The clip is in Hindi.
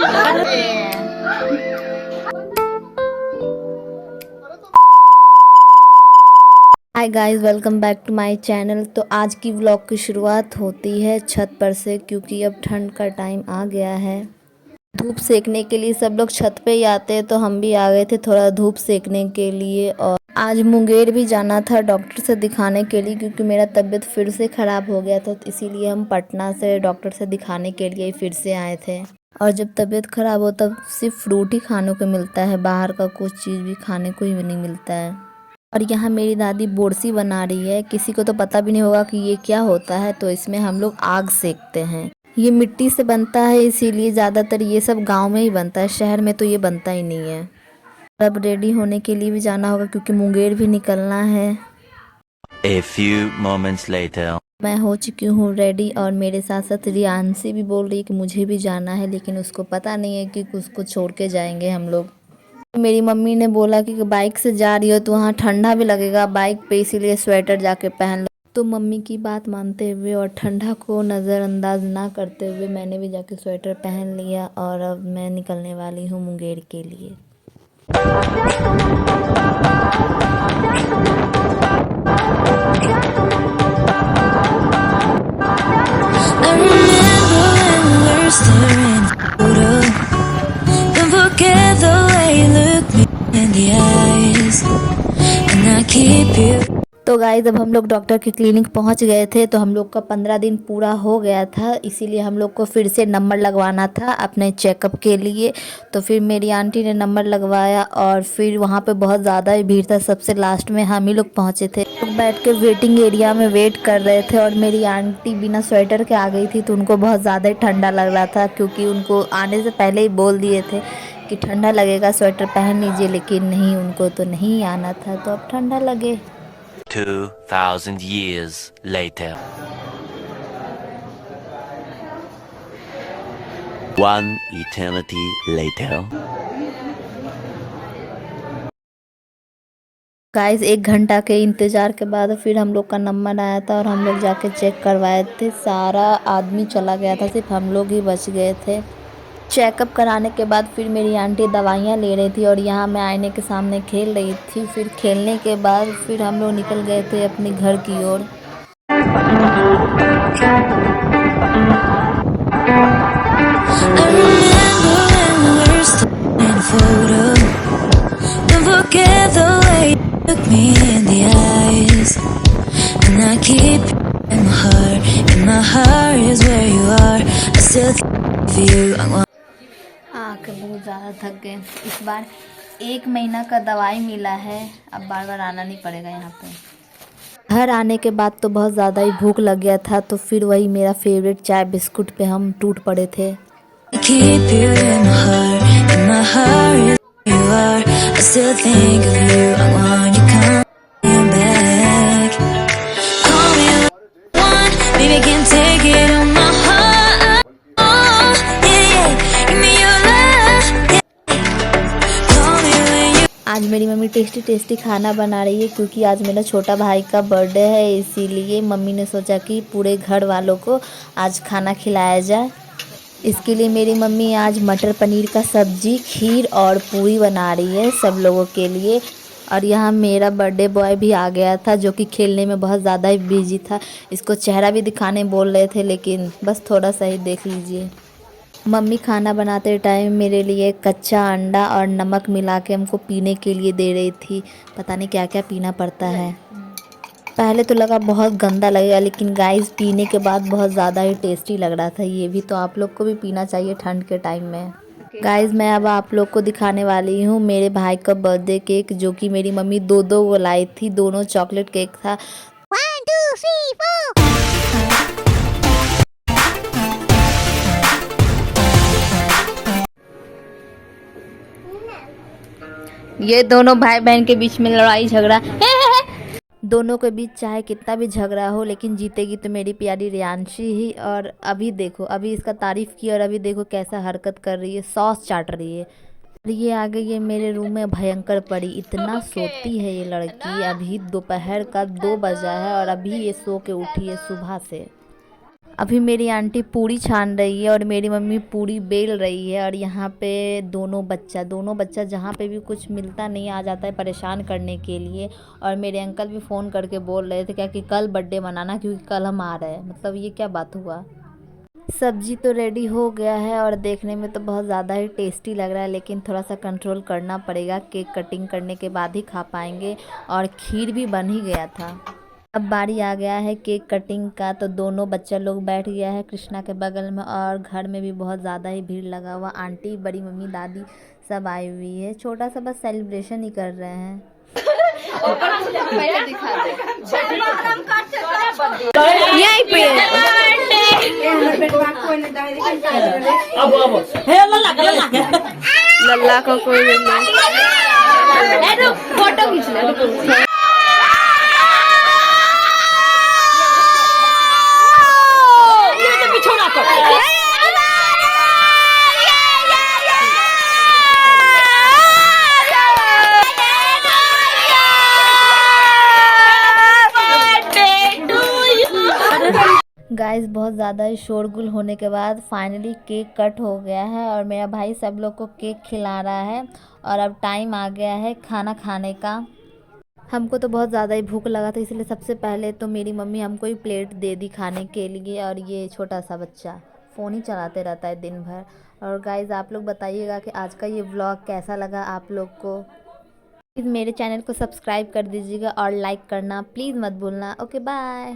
Hi guys, welcome back to my channel. तो आज की व्लॉग की शुरुआत होती है छत पर से, क्योंकि अब ठंड का टाइम आ गया है। धूप सेकने के लिए सब लोग छत पे ही आते हैं, तो हम भी आ गए थे थोड़ा धूप सेकने के लिए। और आज मुंगेर भी जाना था डॉक्टर से दिखाने के लिए, क्योंकि मेरा तबीयत फिर से ख़राब हो गया था। तो इसीलिए हम पटना से डॉक्टर से दिखाने के लिए फिर से आए थे। और जब तबीयत ख़राब हो तब सिर्फ फ्रूट ही खाने को मिलता है, बाहर का कुछ चीज़ भी खाने को ही नहीं मिलता है। और यहाँ मेरी दादी बोरसी बना रही है। किसी को तो पता भी नहीं होगा कि ये क्या होता है। तो इसमें हम लोग आग सेकते हैं। ये मिट्टी से बनता है, इसीलिए ज़्यादातर ये सब गांव में ही बनता है, शहर में तो ये बनता ही नहीं है। अब रेडी होने के लिए भी जाना होगा, क्योंकि मुंगेर भी निकलना है। A few moments later. मैं हो चुकी हूँ रेडी, और मेरे साथ साथ रियांशी भी बोल रही है कि मुझे भी जाना है, लेकिन उसको पता नहीं है कि उसको छोड़ के जाएंगे हम लोग। मेरी मम्मी ने बोला कि बाइक से जा रही हो तो वहाँ ठंडा भी लगेगा बाइक पे, इसीलिए स्वेटर जाके पहन लो। तो मम्मी की बात मानते हुए और ठंडा को नज़रअंदाज ना करते हुए मैंने भी जाके स्वेटर पहन लिया। और अब मैं निकलने वाली हूँ मुंगेर के लिए। तो गाइस, अब हम लोग डॉक्टर के क्लिनिक पहुंच गए थे। तो हम लोग का 15 दिन पूरा हो गया था, इसीलिए हम लोग को फिर से नंबर लगवाना था अपने चेकअप के लिए। तो फिर मेरी आंटी ने नंबर लगवाया, और फिर वहां पे बहुत ज़्यादा ही भीड़ था। सबसे लास्ट में हम ही लोग पहुंचे थे। तो बैठ के वेटिंग एरिया में वेट कर रहे थे, और मेरी आंटी बिना स्वेटर के आ गई थी। तो उनको बहुत ज़्यादा ही ठंडा लग रहा था, क्योंकि उनको आने से पहले ही बोल दिए थे कि ठंडा लगेगा, स्वेटर पहन लीजिए। लेकिन नहीं, उनको तो नहीं आना था, तो अब ठंडा लगे। 2000 years later. One eternity later. Guys, 1 घंटा के इंतज़ार के बाद फिर हम लोग का नंबर आया था, और हम लोग जाके चेक करवाए थे। सारा आदमी चला गया था, सिर्फ हम लोग ही बच गए थे। चेकअप कराने के बाद फिर मेरी आंटी दवाइयाँ ले रही थी, और यहाँ मैं आईने के सामने खेल रही थी। फिर खेलने के बाद फिर हम लोग निकल गए थे अपने घर की ओर। आके बहुत ज़्यादा थक गए इस बार। 1 महीना का दवाई मिला है, अब बार बार आना नहीं पड़ेगा यहाँ पे। घर आने के बाद तो बहुत ज़्यादा ही भूख लग गया था, तो फिर वही मेरा फेवरेट चाय बिस्कुट पे हम टूट पड़े थे। आज मेरी मम्मी टेस्टी टेस्टी खाना बना रही है, क्योंकि आज मेरा छोटा भाई का बर्थडे है। इसीलिए मम्मी ने सोचा कि पूरे घर वालों को आज खाना खिलाया जाए। इसके लिए मेरी मम्मी आज मटर पनीर का सब्जी, खीर और पूरी बना रही है सब लोगों के लिए। और यहाँ मेरा बर्थडे बॉय भी आ गया था, जो कि खेलने में बहुत ज़्यादा ही बिजी था। इसको चेहरा भी दिखाने बोल रहे थे, लेकिन बस थोड़ा सा ही देख लीजिए। मम्मी खाना बनाते टाइम मेरे लिए कच्चा अंडा और नमक मिला के हमको पीने के लिए दे रही थी। पता नहीं क्या क्या पीना पड़ता है। पहले तो लगा बहुत गंदा लगेगा, लेकिन गाइस पीने के बाद बहुत ज़्यादा ही टेस्टी लग रहा था। ये भी तो आप लोग को भी पीना चाहिए ठंड के टाइम में। गाइस, मैं अब आप लोग को दिखाने वाली हूँ मेरे भाई का बर्थडे केक, जो कि मेरी मम्मी दो दो वो लाई थी। दोनों चॉकलेट केक था। 1 2 3 4। ये दोनों भाई बहन के बीच में लड़ाई झगड़ा दोनों के बीच चाहे कितना भी झगड़ा हो, लेकिन जीतेगी तो मेरी प्यारी रियांशी ही। और अभी देखो, अभी इसका तारीफ की, और अभी देखो कैसा हरकत कर रही है, सॉस चाट रही है। और ये आ गई है मेरे रूम में भयंकर पड़ी। इतना सोती है ये लड़की। अभी दोपहर का 2 बजा है, और अभी ये सो के उठी है सुबह से। अभी मेरी आंटी पूरी छान रही है और मेरी मम्मी पूरी बेल रही है। और यहाँ पे दोनों बच्चा जहाँ पे भी कुछ मिलता नहीं आ जाता है परेशान करने के लिए। और मेरे अंकल भी फ़ोन करके बोल रहे थे क्या कि कल बर्थडे मनाना, क्योंकि कल हम आ रहे हैं। मतलब ये क्या बात हुआ। सब्जी तो रेडी हो गया है और देखने में तो बहुत ज़्यादा ही टेस्टी लग रहा है, लेकिन थोड़ा सा कंट्रोल करना पड़ेगा। केक कटिंग करने के बाद ही खा पाएंगे। और खीर भी बन ही गया था। अब बारी आ गया है केक कटिंग का। तो दोनों बच्चा लोग बैठ गया है कृष्णा के बगल में और घर में भी बहुत ज़्यादा ही भीड़ लगा हुआ। आंटी, बड़ी मम्मी, दादी सब आई हुई है। छोटा सा बस सेलिब्रेशन ही कर रहे हैं। यहीं पे लल्ला को कोई फोटो खींच ले। गाइस बहुत ज़्यादा ही शोरगुल होने के बाद फाइनली केक कट हो गया है और मेरा भाई सब लोग को केक खिला रहा है। और अब टाइम आ गया है खाना खाने का। हमको तो बहुत ज़्यादा ही भूख लगा था, इसलिए सबसे पहले तो मेरी मम्मी हमको ही प्लेट दे दी खाने के लिए। और ये छोटा सा बच्चा फ़ोन ही चलाते रहता है दिन भर। और गाइस आप लोग बताइएगा कि आज का ये व्लॉग कैसा लगा आप लोग को। प्लीज़ मेरे चैनल को सब्सक्राइब कर दीजिएगा और लाइक करना प्लीज़ मत भूलना। Okay bye.